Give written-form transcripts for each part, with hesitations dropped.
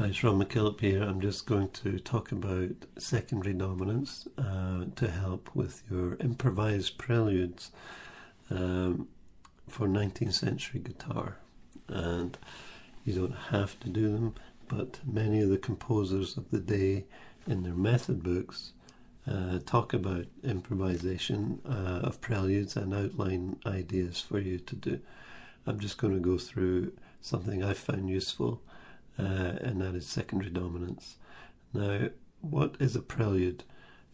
Hi, it's Ron MacKillop here. I'm just going to talk about secondary dominants to help with your improvised preludes for 19th century guitar. And you don't have to do them, but many of the composers of the day in their method books talk about improvisation of preludes and outline ideas for you to do. I'm just going to go through something I found useful, and that is secondary dominants. Now, what is a prelude?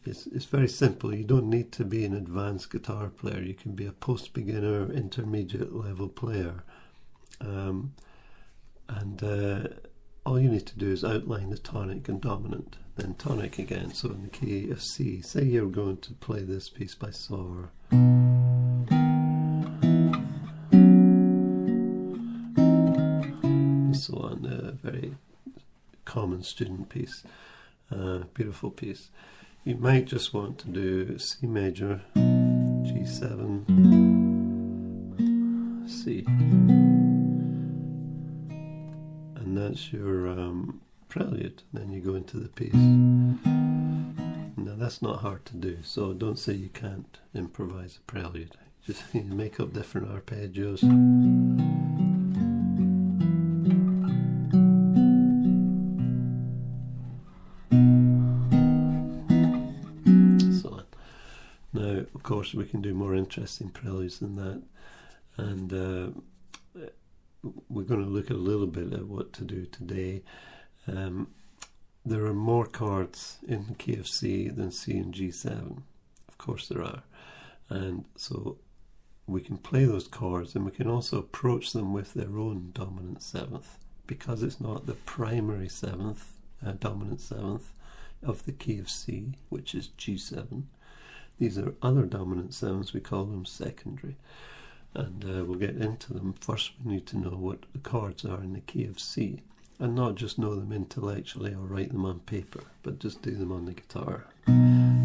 It's very simple. You don't need to be an advanced guitar player. You can be a post-beginner, intermediate level player. And all you need to do is outline the tonic and dominant, then tonic again. So in the key of C, say you're going to play this piece by Sor. So on, a very common student piece, beautiful piece. You might just want to do C major, G7, C, and that's your prelude. Then you go into the piece. Now that's not hard to do, so don't say you can't improvise a prelude. Just you make up different arpeggios. Now, of course, we can do more interesting preludes than that, and we're going to look a little bit at what to do today. There are more chords in the key of C than C and G7. Of course there are. And so we can play those chords, and we can also approach them with their own dominant seventh, because it's not the primary seventh, dominant seventh of the key of C, which is G7. These are other dominant sevenths, we call them secondary. And we'll get into them. First we need to know what the chords are in the key of C. And not just know them intellectually or write them on paper, but just do them on the guitar.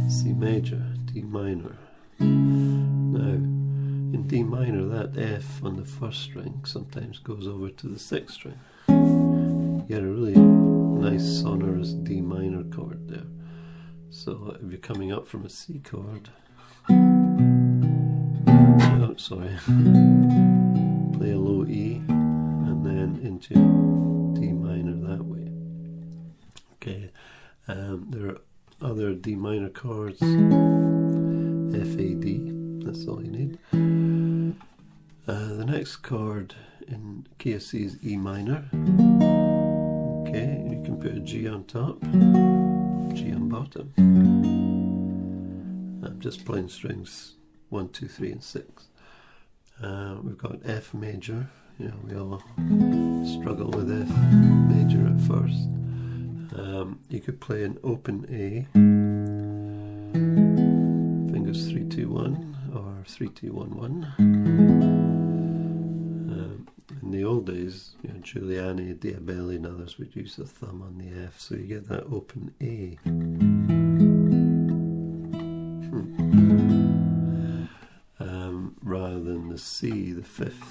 C major, D minor. Now, in D minor, that F on the first string sometimes goes over to the sixth string. You get a really nice sonorous D minor chord there. So if you're coming up from a C chord, oh, sorry, play a low E and then into D minor that way. Okay, there are other D minor chords, F, A, D, that's all you need. The next chord in key of C is E minor. Okay, you can put a G on top, G on bottom. I'm just playing strings 1, 2, 3 and 6. We've got F major. You know, we all struggle with F major at first. You could play an open A, fingers 3, 2, 1 or 3, 2, 1, 1. In the old days, you know, Giuliani, Diabelli and others would use the thumb on the F, so you get that open A. Rather than the C, the fifth.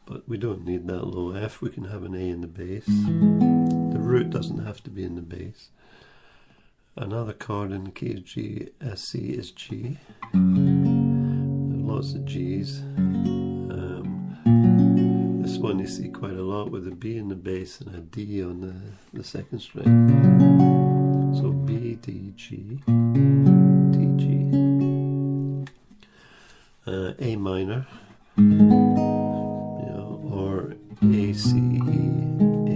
But we don't need that low F, we can have an A in the bass. The root doesn't have to be in the bass. Another chord in the key of G, C is G. There are lots of G's. This one you see quite a lot with a B in the bass and a D on the second string. So B, D, G, D, G. A minor, you know, or A, C, E, A.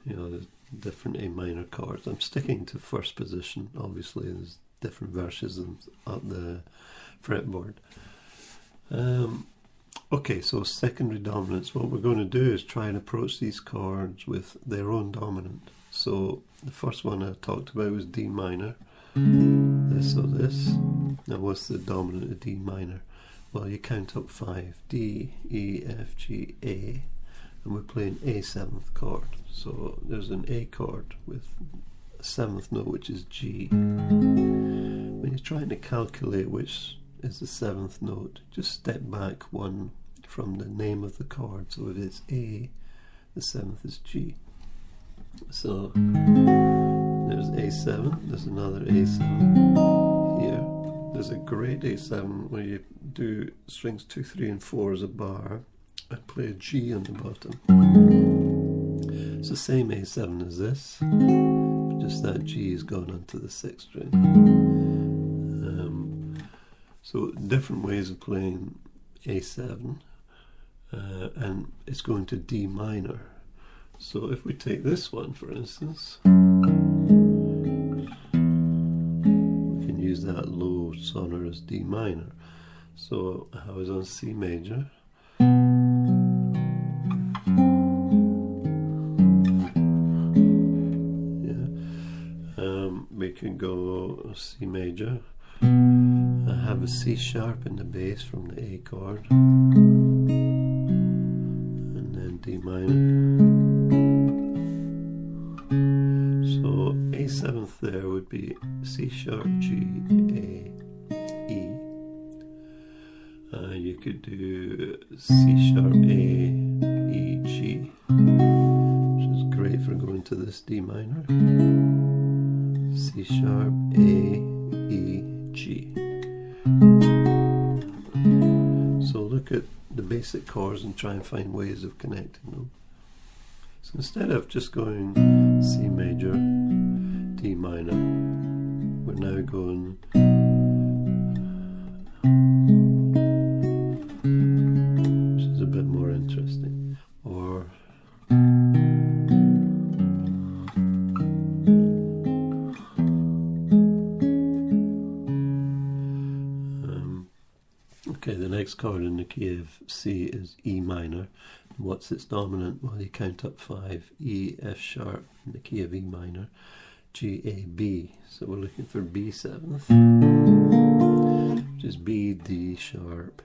You know, there's different A minor chords. I'm sticking to first position, obviously there's different versions up the fretboard. Okay, so secondary dominants. What we're going to do is try and approach these chords with their own dominant. So the first one I talked about was D minor. This or this. Now what's the dominant of D minor? Well, you count up 5. D, E, F, G, A. And we're playing a 7th chord. So there's an A chord with a 7th note, which is G. When you're trying to calculate which is the 7th note. Just step back one from the name of the chord. So if it's A, the 7th is G. So there's A7, there's another A7 here. There's a great A7 where you do strings 2, 3 and 4 as a bar and play a G on the bottom. It's the same A7 as this, but just that G is gone onto the 6th string. So different ways of playing A7, and it's going to D minor. So if we take this one, for instance, we can use that low sonorous D minor. So I was on C major. We can go C major. I have a C sharp in the bass from the A chord, and then D minor. So A7th there would be C sharp, G, A, E. You could do C sharp, A, E, G, which is great for going to this D minor. C sharp, A, E, G. So look at the basic chords and try and find ways of connecting them. So instead of just going C major, D minor, we're now going which is a bit more interesting. Or okay, the next chord in the key of C is E minor. What's its dominant? Well, you count up 5. E, F sharp in the key of E minor, G, A, B. So we're looking for B7th, which is B, D sharp,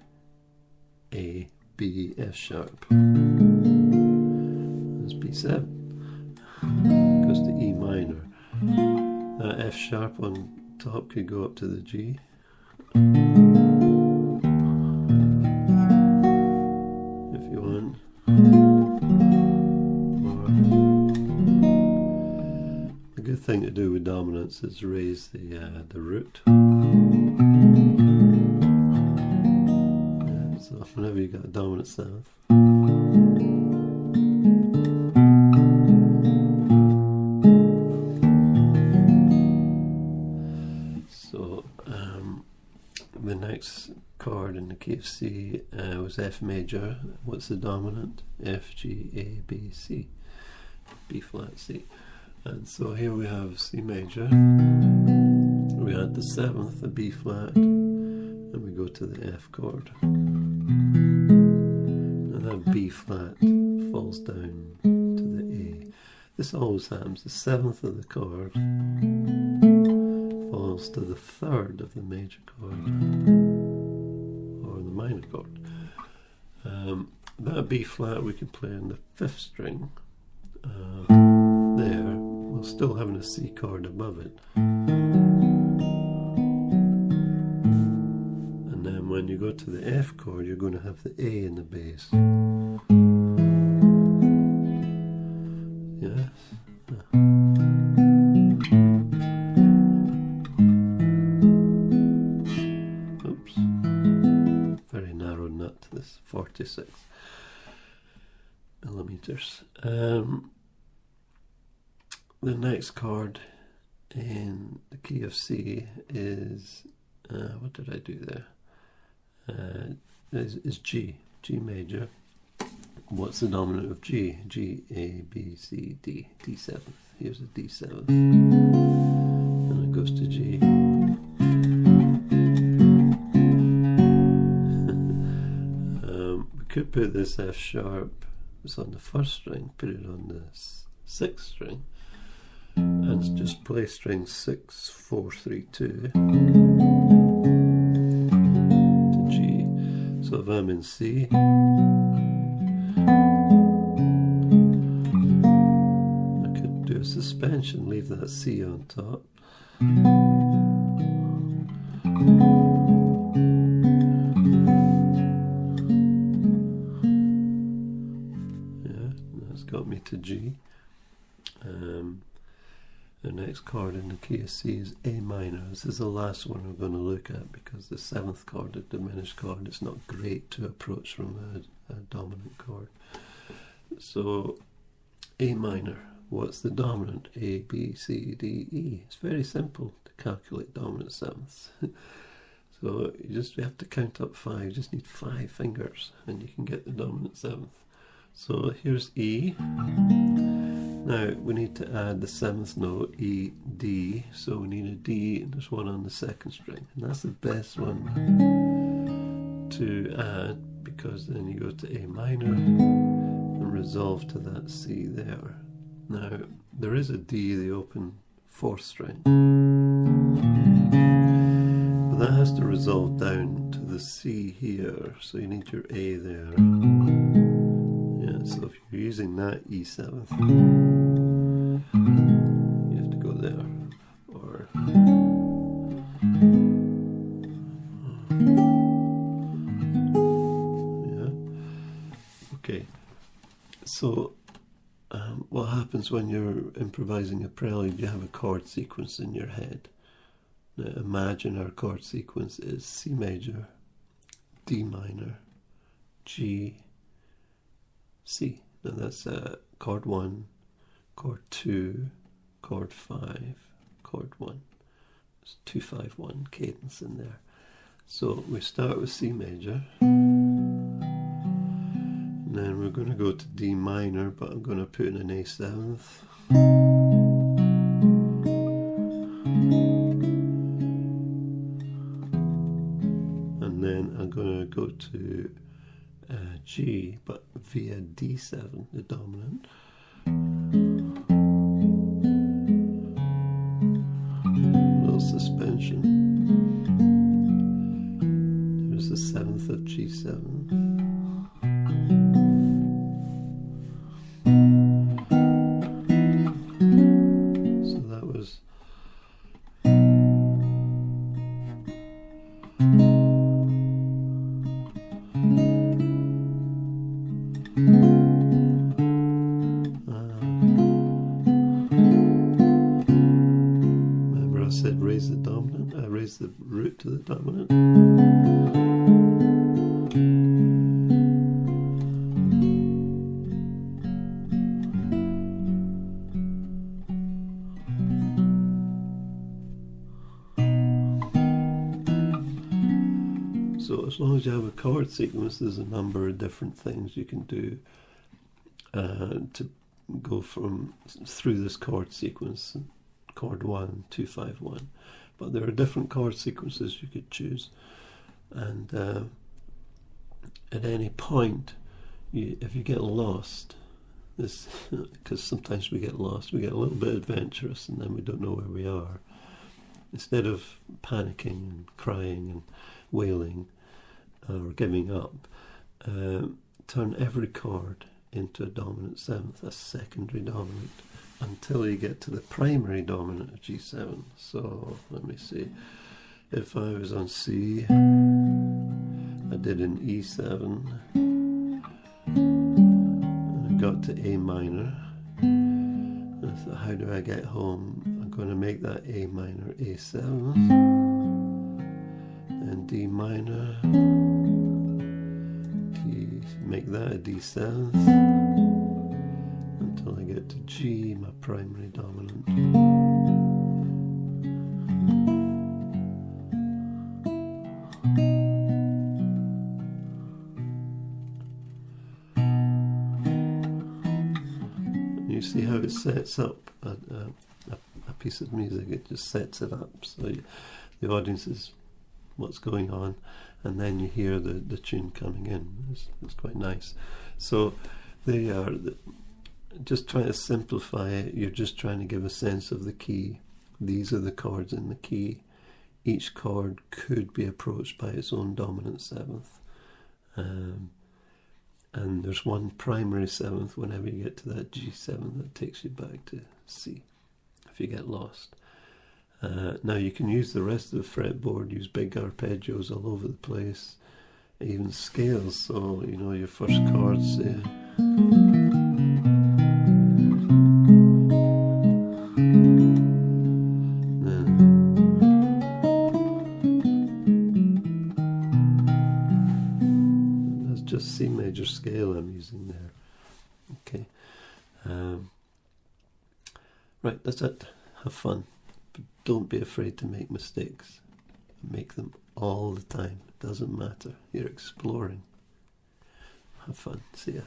A, B, F sharp. That's B7. Goes to E minor. F sharp on top could go up to the G. The good thing to do with dominants is raise the root. So whenever you got a dominant 7th, so the next chord in the key of C was F major. What's the dominant? F, G, A, B, C, B flat, C. And so here we have C major, we add the 7th, a B flat, and we go to the F chord. And that B flat falls down to the A. This always happens. The 7th of the chord falls to the 3rd of the major chord, or the minor chord. That B flat we can play on the 5th string there, while still having a C chord above it. And then when you go to the F chord, you're going to have the A in the bass. Yes. Oops. Very narrow nut, this 46 millimeters. The next chord in the key of C is, what did I do there? Is G, G major. What's the dominant of G? G, A, B, C, D, D7. Here's a D7. And it goes to G. We could put this F sharp, it's on the 1st string, put it on the 6th string, and just play string 6, 4, 3, 2 to G. So if I'm in C, I could do a suspension, leave that C on top, G. The next chord in the key of C is A minor. This is the last one we're going to look at because the 7th chord, a diminished chord, is not great to approach from a dominant chord. So A minor, what's the dominant? A, B, C, D, E. It's very simple to calculate dominant sevenths. So you have to count up 5, you just need 5 fingers and you can get the dominant 7th. So here's E. Now we need to add the 7th note, E, D, so we need a D and there's one on the 2nd string. And that's the best one to add because then you go to A minor and resolve to that C there. Now there is a D, the open 4th string. But that has to resolve down to the C here, so you need your A there. Yeah, so if you're using that E7th, you have to go there. Or yeah. Okay. So what happens when you're improvising a prelude? You have a chord sequence in your head. Now imagine our chord sequence is C major, D minor, G, C. Now that's chord 1, chord 2, chord 5, chord 1. There's 2-5-1 cadence in there. So we start with C major, and then we're going to go to D minor, but I'm going to put in an A7th. Then I'm going to go to G, but via D7, the dominant. A little suspension. There's the 7th of G7. So that was raise the dominant, I raise the root to the dominant. So as long as you have a chord sequence, there's a number of different things you can do to go through this chord sequence. Chord 1, 2, 5, 1. But there are different chord sequences you could choose, and at any point, if you get lost, because sometimes we get lost, we get a little bit adventurous and then we don't know where we are. Instead of panicking and crying and wailing or giving up, turn every chord into a dominant 7th, a secondary dominant, until you get to the primary dominant of G7. So let me see. If I was on C, I did an E7, and I got to A minor. And so how do I get home? I'm going to make that A minor A7, and D minor, make that a D7th, until I get to G, my primary dominant. And you see how it sets up a piece of music, it just sets it up. So the audience is what's going on, and then you hear the tune coming in. It's quite nice. So they are just trying to simplify it. You're just trying to give a sense of the key. These are the chords in the key. Each chord could be approached by its own dominant 7th, and there's one primary 7th whenever you get to that G7 that takes you back to C if you get lost. Now you can use the rest of the fretboard, use big arpeggios all over the place, even scales. So you know your first chords, say, just C major scale I'm using there. Okay. Right, that's it. Have fun. But don't be afraid to make mistakes. Make them all the time. It doesn't matter. You're exploring. Have fun. See ya.